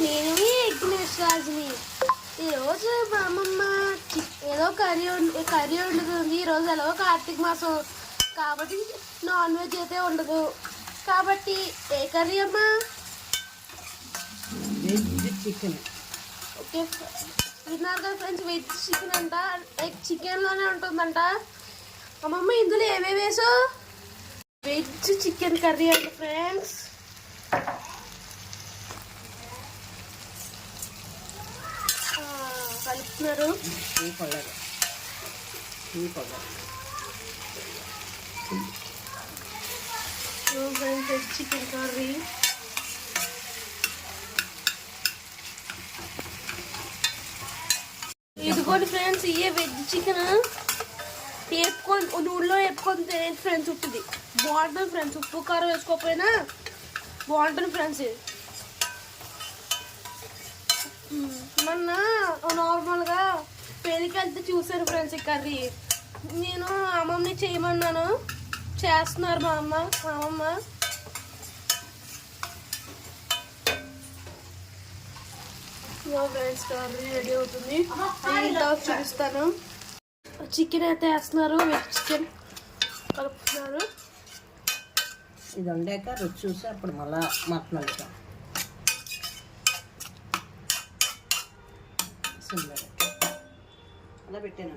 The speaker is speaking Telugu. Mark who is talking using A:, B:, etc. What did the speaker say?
A: నేను విఘ్నేష్ రాజుని. ఈరోజు మా అమ్మమ్మ ఏదో కర్రీ వండుతుంది. ఈరోజు ఎలాగో కార్తీక మాసం కాబట్టి నాన్ వెజ్ అయితే ఉండదు. కాబట్టి ఏ కర్రీ అమ్మా?
B: చికెన్.
A: ఓకే విన్నారు కదా ఫ్రెండ్స్, వెజ్ చికెన్ అంట. చికెన్లోనే ఉంటుందంట. అమ్మమ్మ ఇందులో ఏమేమి వేసు? వెజ్ చికెన్ కర్రీ అంట ఫ్రెండ్స్. కలుపుతున్నారు. ఫ్రెండ్స్ చికెన్ కర్రీ ఇదిగోండి ఫ్రెండ్స్. ఇవే వెజ్ చికెన్ వేపుకొని నూనెలో వేపుకొని తినేది ఫ్రెండ్స్. ఉప్పుది బాగుంటుంది ఫ్రెండ్స్. ఉప్పు కారం వేసుకోకపోయినా బాగుంటుంది ఫ్రెండ్స్. మొన్న నార్మల్గా పెళ్ళికి వెళ్తే చూసాను ఫ్రెండ్స్ ఈ కర్రీ. నేను అమ్మమ్మని చేయమన్నాను, చేస్తున్నారు మా అమ్మమ్మ. ఫ్రెండ్స్ కర్రీ రెడీ అవుతుంది. చూపిస్తాను. చికెన్ అయితే వేస్తున్నారు. వెజ్ చికెన్ కలుపుతున్నారు.
B: ఇది వండాక రుచి చూసి అప్పుడు మళ్ళా మటన్ వండుతాం. అలా పెట్టాను.